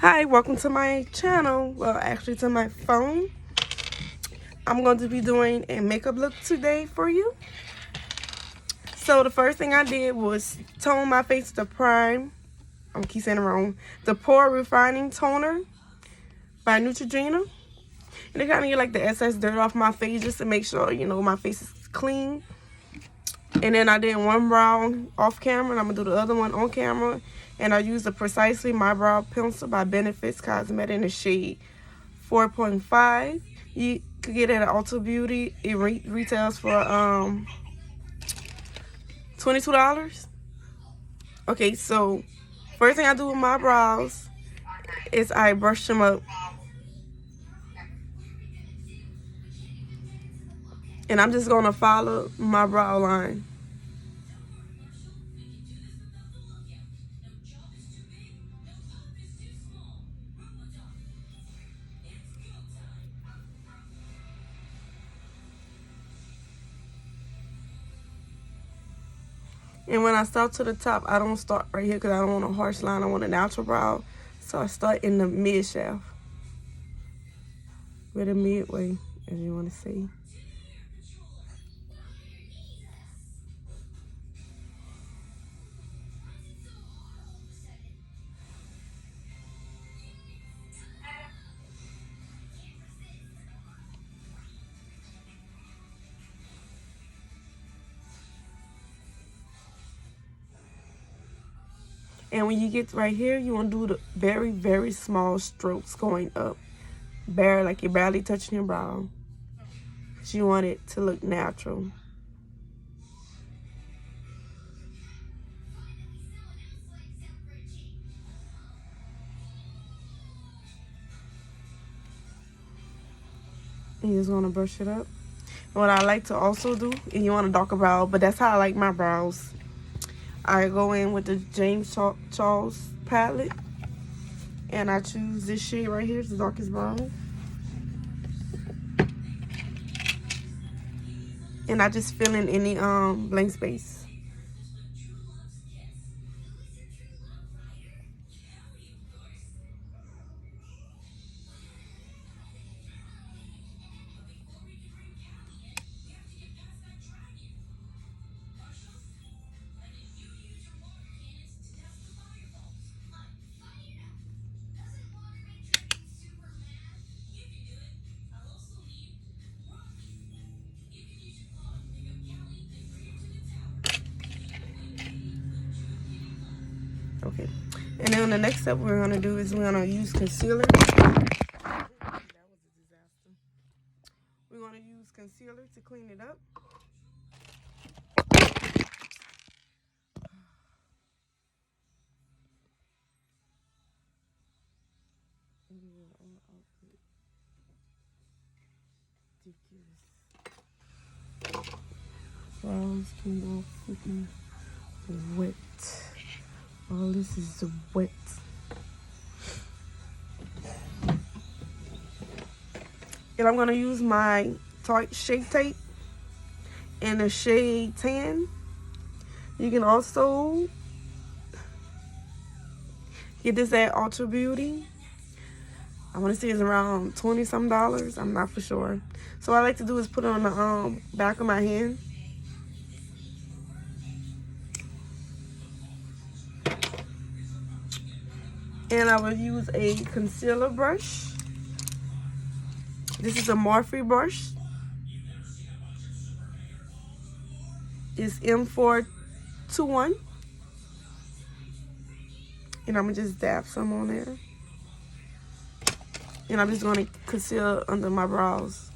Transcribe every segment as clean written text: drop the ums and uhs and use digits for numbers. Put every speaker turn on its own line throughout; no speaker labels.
Hi, welcome to my channel. Well, actually to my phone. I'm going to be doing a makeup look today for you. So the first thing I did was tone my face with the Prime. I'm keep saying it wrong. The Pore Refining Toner by Neutrogena. And it kind of get like the excess dirt off my face just to make sure, you know, my face is clean. And then I did one brow off camera, and I'm going to do the other one on camera. And I used the Precisely My Brow Pencil by Benefits Cosmetics in the shade 4.5. You could get it at Ulta Beauty. It retails for $22. Okay, so first thing I do with my brows is I brush them up. And I'm just going to follow my brow line. And when I start to the top, I don't start right here because I don't want a harsh line. I want a natural brow. So I start in the mid shaft. With a midway, as you want to say. And when you get right here, you want to do the very, very small strokes going up. Bare, like you're barely touching your brow. But you want it to look natural. You just want to brush it up. And what I like to also do, and you want a darker brow, but that's how I like my brows. I go in with the James Charles palette. And I choose this shade right here. It's the darkest brown. And I just fill in any blank space. Okay. And then the next step we're going to do is we're going to use concealer. That was a disaster. We're going to use concealer to clean it up. Brows can go freaking wet. All this is wet. And I'm going to use my Tarte Shape Tape in the shade 10. You can also get this at Ulta Beauty. I want to say it's around $20-some. I'm not for sure. So what I like to do is put it on the back of my hand. And I will use a concealer brush. This is a Morphe brush. It's M421. And I'm going to just dab some on there. And I'm just going to conceal under my brows.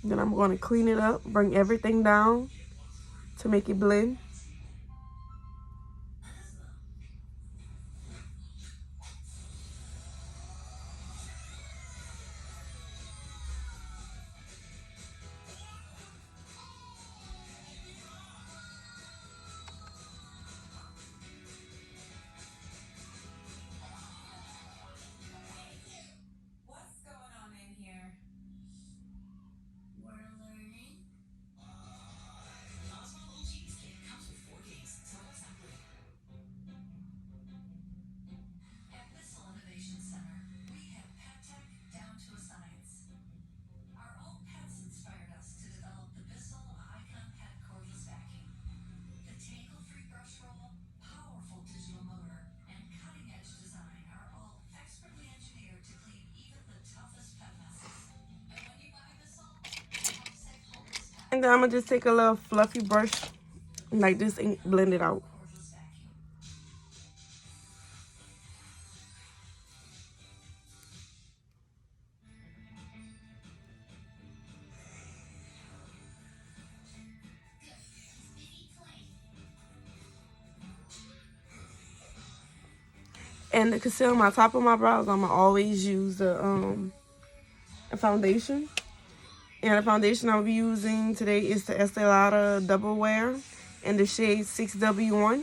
Then I'm going to clean it up, bring everything down to make it blend. then I'm going to just take a little fluffy brush like this and blend it out. And to conceal my top of my brows, I'm going to always use a foundation. And the foundation I'll be using today is the Estee Lauder Double Wear in the shade 6W1.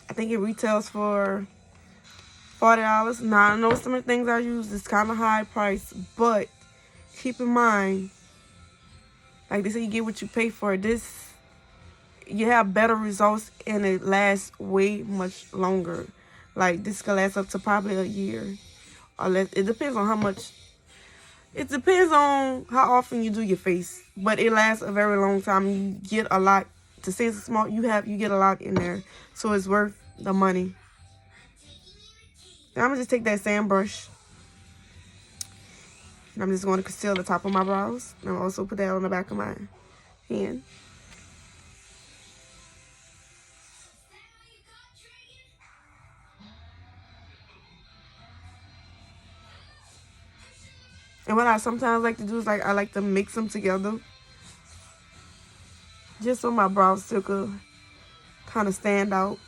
I think it retails for $40. Now, I know some of the things I use is kind of high price, but keep in mind, like they say, you get what you pay for. This, you have better results and it lasts way much longer. Like this could last up to probably a year or less. It depends on how much. It depends on how often you do your face, but it lasts a very long time. You get a lot. To say it's small, you get a lot in there, so it's worth the money. Now I'm gonna just take that sand brush, and I'm just going to conceal the top of my brows. And I'll also put that on the back of my hand. And what I sometimes like to do is I like to mix them together, just so my brows still could kind of stand out.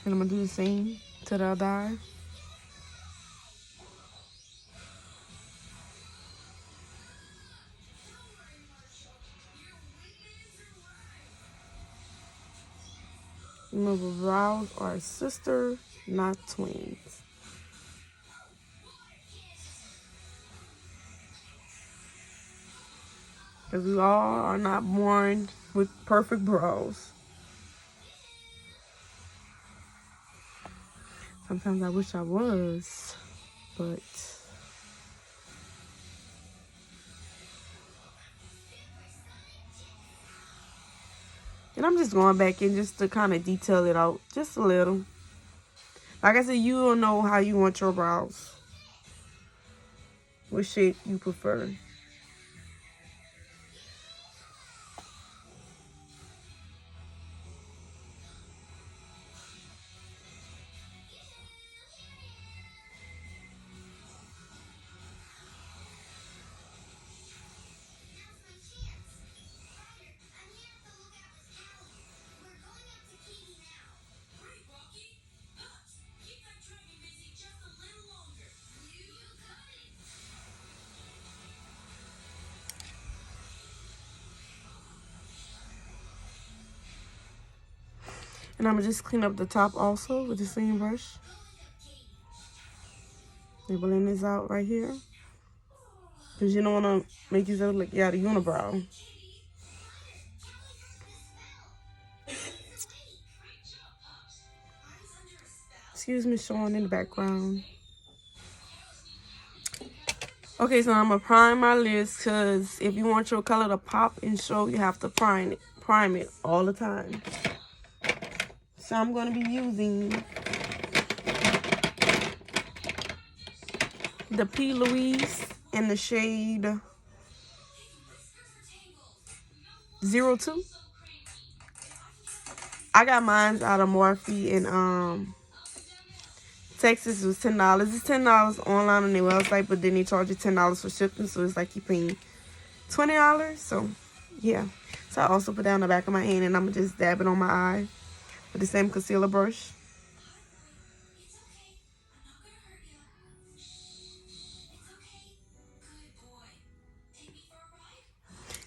And I'm gonna do the same to the other eye. Remember, brows are sisters, not twins. Because we all are not born with perfect brows. Sometimes I wish I was, but and I'm just going back in just to kind of detail it out just a little. Like I said, you will know how you want your brows, what shape you prefer. And I'm going to just clean up the top also with the same brush. And blend this out right here. Because you don't want to make yourself look out of unibrow. Excuse me, showing in the background. Okay, so I'm going to prime my lids because if you want your color to pop and show, you have to prime it all the time. So I'm going to be using the P. Louise in the shade 02. I got mine out of Morphe in Texas. It was $10. It's $10 online on their website, but then they charge you $10 for shipping, so it's like you're paying $20. So yeah. So I also put that on the back of my hand, and I'm just dab it on my eye with the same concealer brush.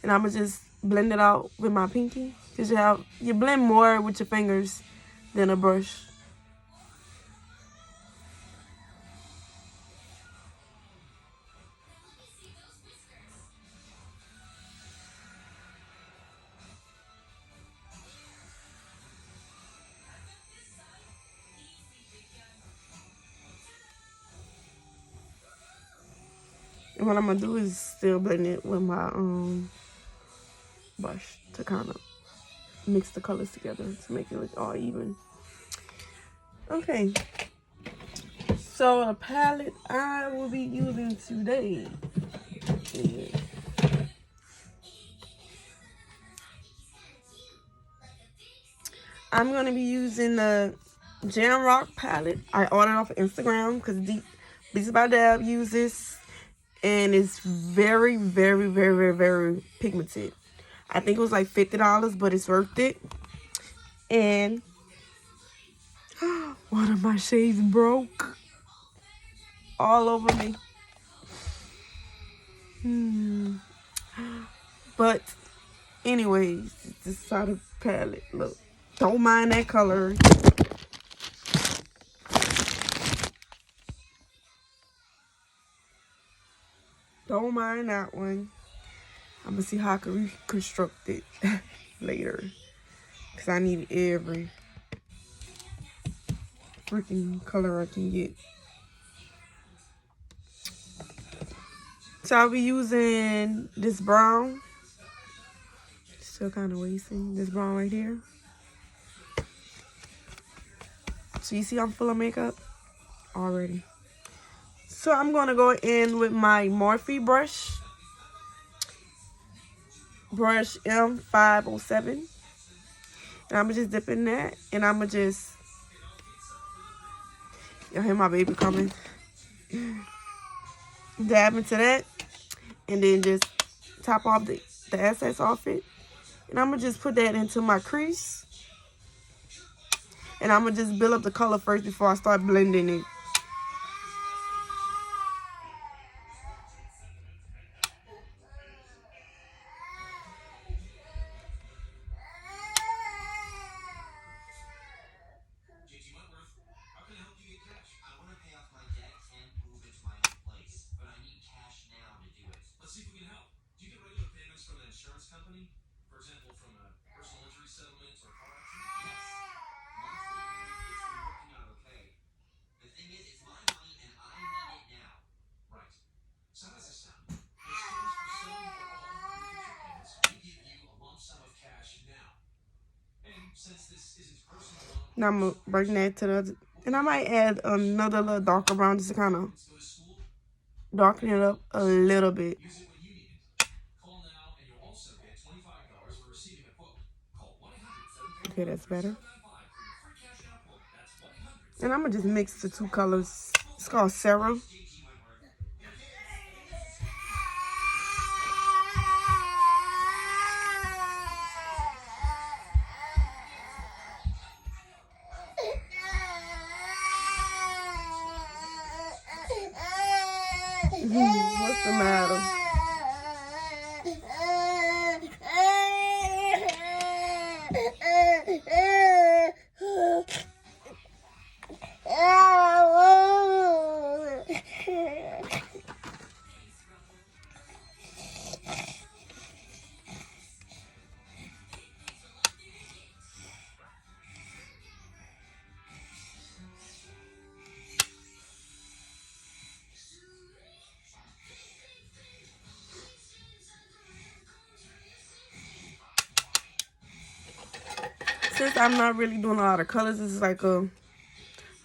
And I'm gonna just blend it out with my pinky, because you blend more with your fingers than a brush. what I'm gonna do is still blend it with my brush to kind of mix the colors together to make it look all even. Okay, so the palette I will be using today is I'm gonna be using the Jamrock palette. I ordered off of Instagram because Beats by Dab uses, and it's very, very, very, very, very pigmented. I think it was like $50, but it's worth it. And one of my shades broke all over me. But anyways, this side of the palette, look, don't mind that color. Don't mind that one. I'm gonna see how I can reconstruct it later, because I need every freaking color I can get. So I'll be using this brown. Still kind of wasting this brown right here. So you see I'm full of makeup already. So I'm going to go in with my Morphe brush. Brush M507. And I'm going to just dip in that. And I'm going to just... Y'all hear my baby coming. Dab into that. And then just top off the excess off it. And I'm going to just put that into my crease. And I'm going to just build up the color first before I start blending it. Now I'm going to bring that to the other. And I might add another little darker brown just to kind of darken it up a little bit. Okay, that's better. And I'm going to just mix the two colors. It's called Sarah. What's the matter? Since I'm not really doing a lot of colors, this is like a,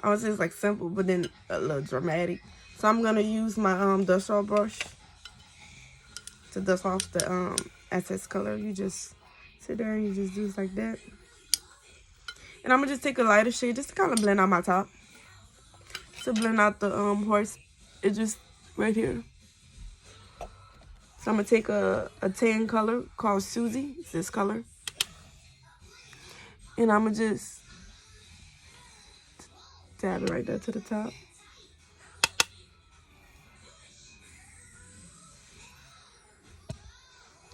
I would say it's like simple, but then a little dramatic. So I'm gonna use my dust off brush to dust off the excess color. You just sit there and you just do it like that. And I'm gonna just take a lighter shade just to kind of blend out my top. To blend out the horse, it just right here. So I'm gonna take a tan color called Susie. It's this color. And I'm going to just dab it right there to the top.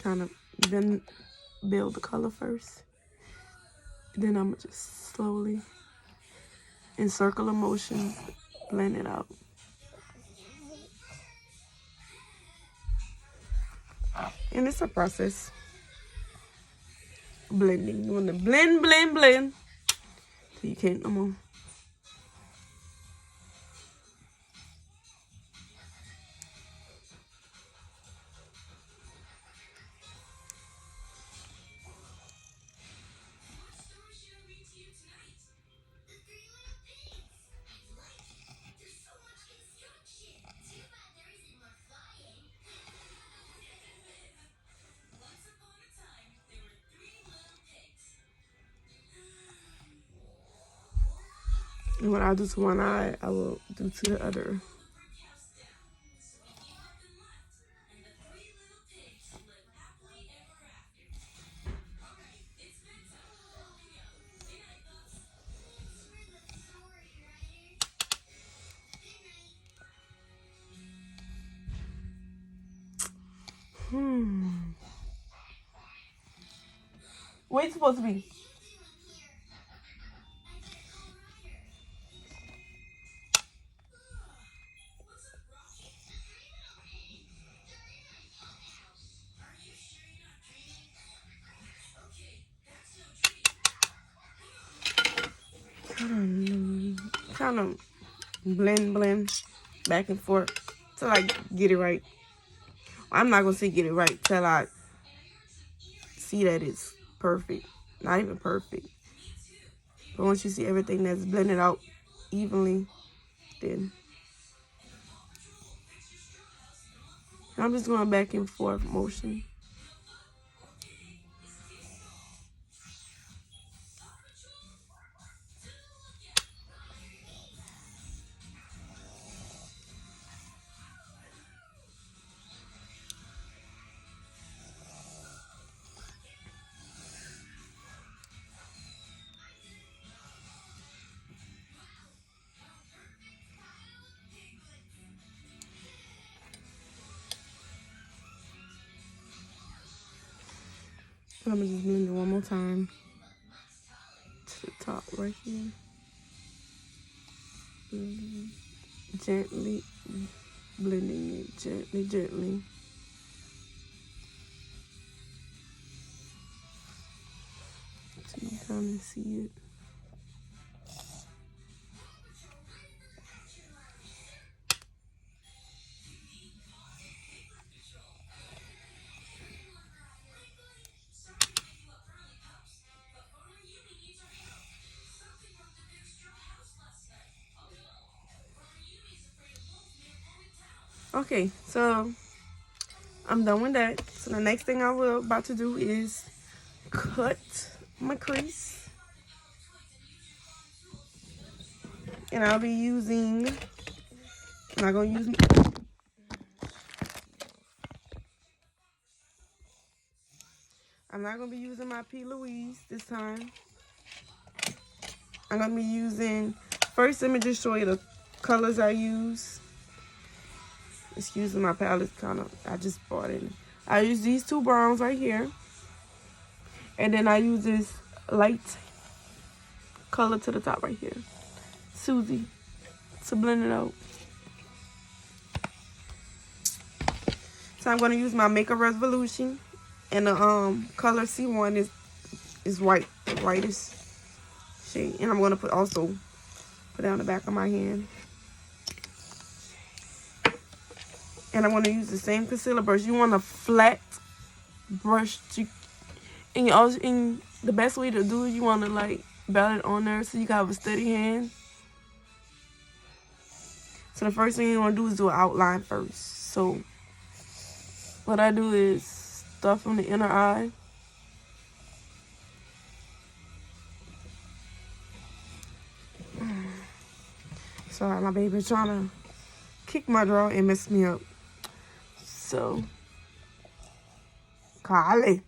Kind of then build the color first. Then I'm going to just slowly, in circular motion, blend it out. And it's a process. Blending. You want to blend, blend, blend till you can't no more. And what I do to one eye, I will do to the other. Where you supposed to be? Kind of blend back and forth till I get it right. I'm not gonna say get it right till I see that it's perfect. Not even perfect. But once you see everything that's blended out evenly, then I'm just going back and forth motion. I'm gonna just blend it one more time to the top right here. Gently blending it, gently. So you kind of see it. Okay, so I'm done with that. So the next thing I will about to do is cut my crease. And I'll be using, I'm not gonna use, I'm not gonna be using my P. Louise this time. I'm gonna be using, first let me just show you the colors I use. Excuse me, my palette I just bought it. I use these two browns right here. And then I use this light color to the top right here. Susie, to blend it out. So I'm gonna use my Makeup Revolution. And the color C1 is white, the whitest shade. And I'm gonna put down the back of my hand. And I'm gonna use the same concealer brush. You want a flat brush and the best way to do it, you wanna like bat it on there so you can have a steady hand. So the first thing you wanna do is do an outline first. So what I do is start from the inner eye. Sorry, my baby's trying to kick my drawer and mess me up. So, Kylie.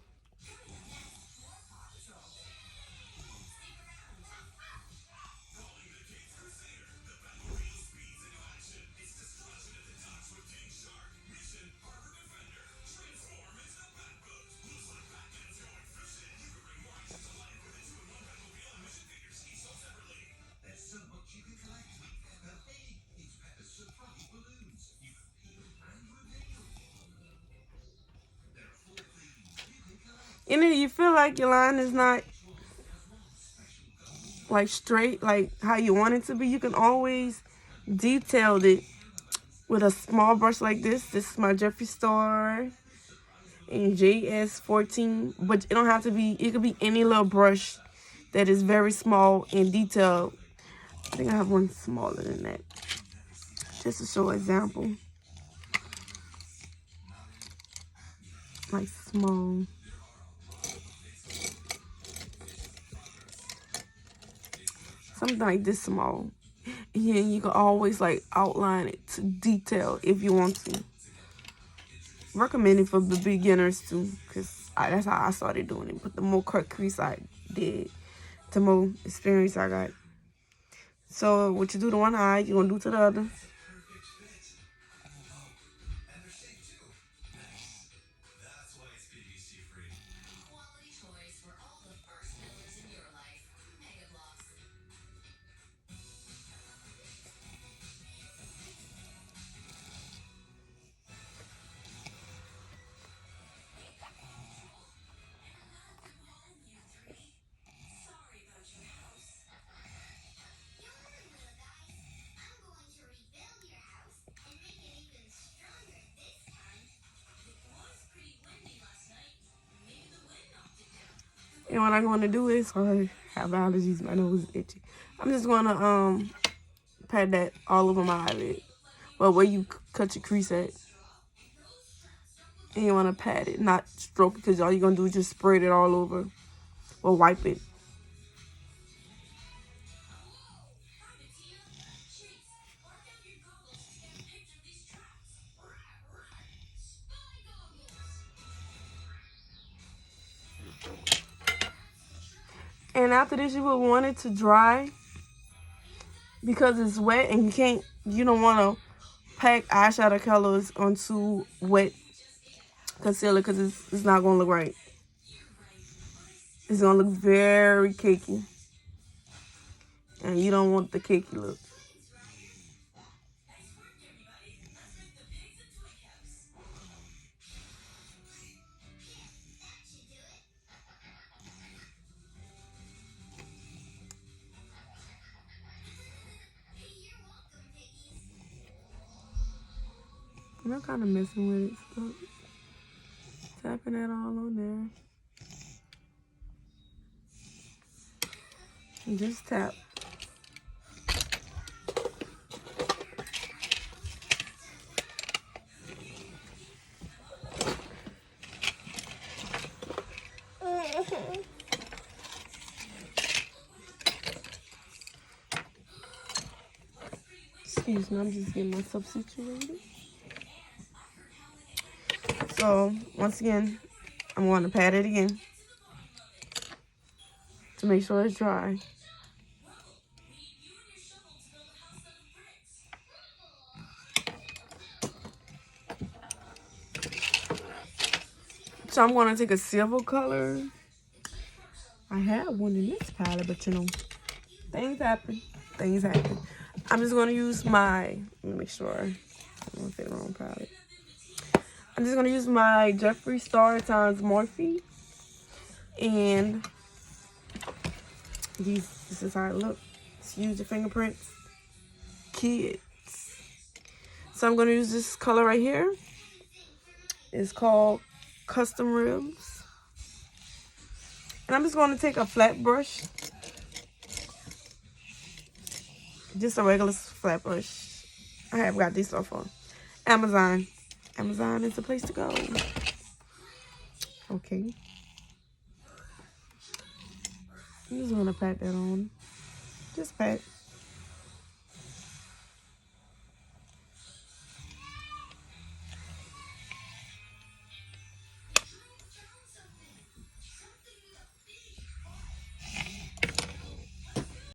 And if you feel like your line is not like straight, like how you want it to be, you can always detail it with a small brush like this. This is my Jeffree Star in JS14, but it don't have to be, it could be any little brush that is very small and detailed. I think I have one smaller than that, just to show an example. Like small. Something like this small. Yeah, you can always like outline it to detail if you want to. Recommend it for the beginners too, because that's how I started doing it. But the more cut crease I did, the more experience I got. So what you do to one eye, you're gonna do to the other. And what I'm gonna do is, I have allergies, my nose is itchy. I'm just gonna pat that all over my eyelid. Well, where you cut your crease at. And you wanna pat it, not stroke it, because all you're gonna do is just spread it all over. Or wipe it. And after this, you will want it to dry because it's wet and you don't want to pack eyeshadow colors onto wet concealer because it's not going to look right. It's going to look very cakey. And you don't want the cakey look. And I'm kind of messing with it. So tapping that all on there. And just tap. Excuse me, I'm just getting myself situated. So, once again, I'm going to pat it again to make sure it's dry. So I'm going to take a silver color. I have one in this palette, but you know, things happen. Things happen. I'm just going to use let me make sure I don't say the wrong palette. I'm just going to use my Jeffree Star times Morphe. And this is how it looks. Just use your fingerprints. Kids. So I'm going to use this color right here. It's called Custom Ribs. And I'm just going to take a flat brush. Just a regular flat brush. I have got this off on Amazon. Amazon is the place to go. Okay. I'm just going to pat that on. Just pat.